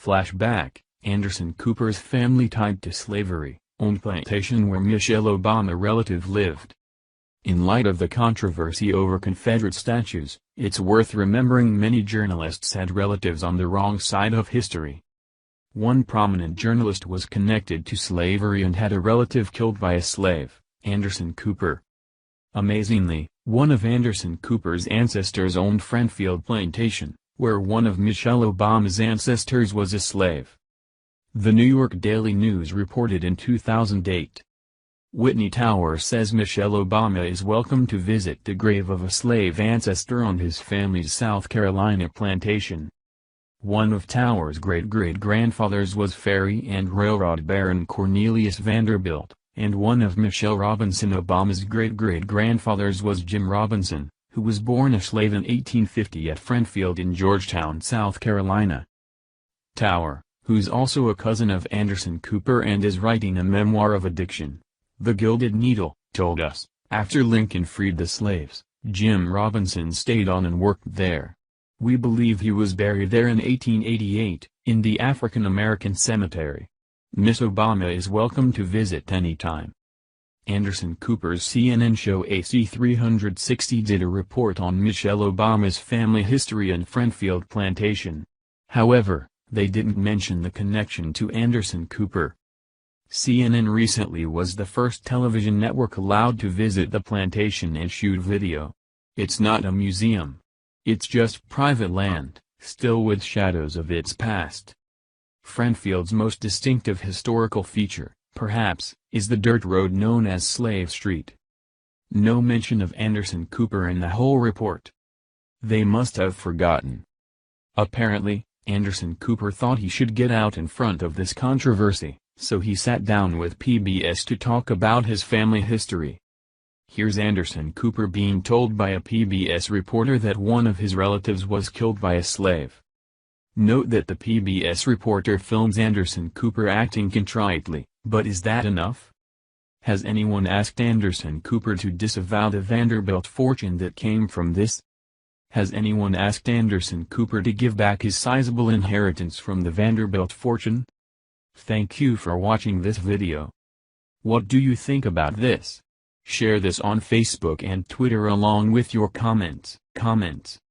Flashback, Anderson Cooper's family tied to slavery, owned plantation where Michelle Obama relative lived. In light of the controversy over Confederate statues, it's worth remembering many journalists had relatives on the wrong side of history. One prominent journalist was connected to slavery and had a relative killed by a slave, Anderson Cooper. Amazingly, one of Anderson Cooper's ancestors owned Friendfield Plantation, where one of Michelle Obama's ancestors was a slave. The New York Daily News reported in 2008. Whitney Tower says Michelle Obama is welcome to visit the grave of a slave ancestor on his family's South Carolina plantation. One of Tower's great-great-grandfathers was ferry and railroad baron Cornelius Vanderbilt, and one of Michelle Robinson Obama's great-great-grandfathers was Jim Robinson, who was born a slave in 1850 at Friendfield in Georgetown, South Carolina. Tower, who's also a cousin of Anderson Cooper and is writing a memoir of addiction, The Gilded Needle, told us, after Lincoln freed the slaves, Jim Robinson stayed on and worked there. We believe he was buried there in 1888, in the African American cemetery. Miss Obama is welcome to visit anytime. Anderson Cooper's CNN show AC360 did a report on Michelle Obama's family history and Friendfield Plantation. However, they didn't mention the connection to Anderson Cooper. CNN recently was the first television network allowed to visit the plantation and shoot video. It's not a museum. It's just private land, still with shadows of its past. Friendfield's most distinctive historical feature, perhaps, is the dirt road known as Slave Street. No mention of Anderson Cooper in the whole report. They must have forgotten. Apparently, Anderson Cooper thought he should get out in front of this controversy, so he sat down with PBS to talk about his family history. Here's Anderson Cooper being told by a PBS reporter that one of his relatives was killed by a slave. Note that the PBS reporter films Anderson Cooper acting contritely, but is that enough? Has anyone asked Anderson Cooper to disavow the Vanderbilt fortune that came from this? Has anyone asked Anderson Cooper to give back his sizable inheritance from the Vanderbilt fortune? Thank you for watching this video. What do you think about this? Share this on Facebook and Twitter along with your comments.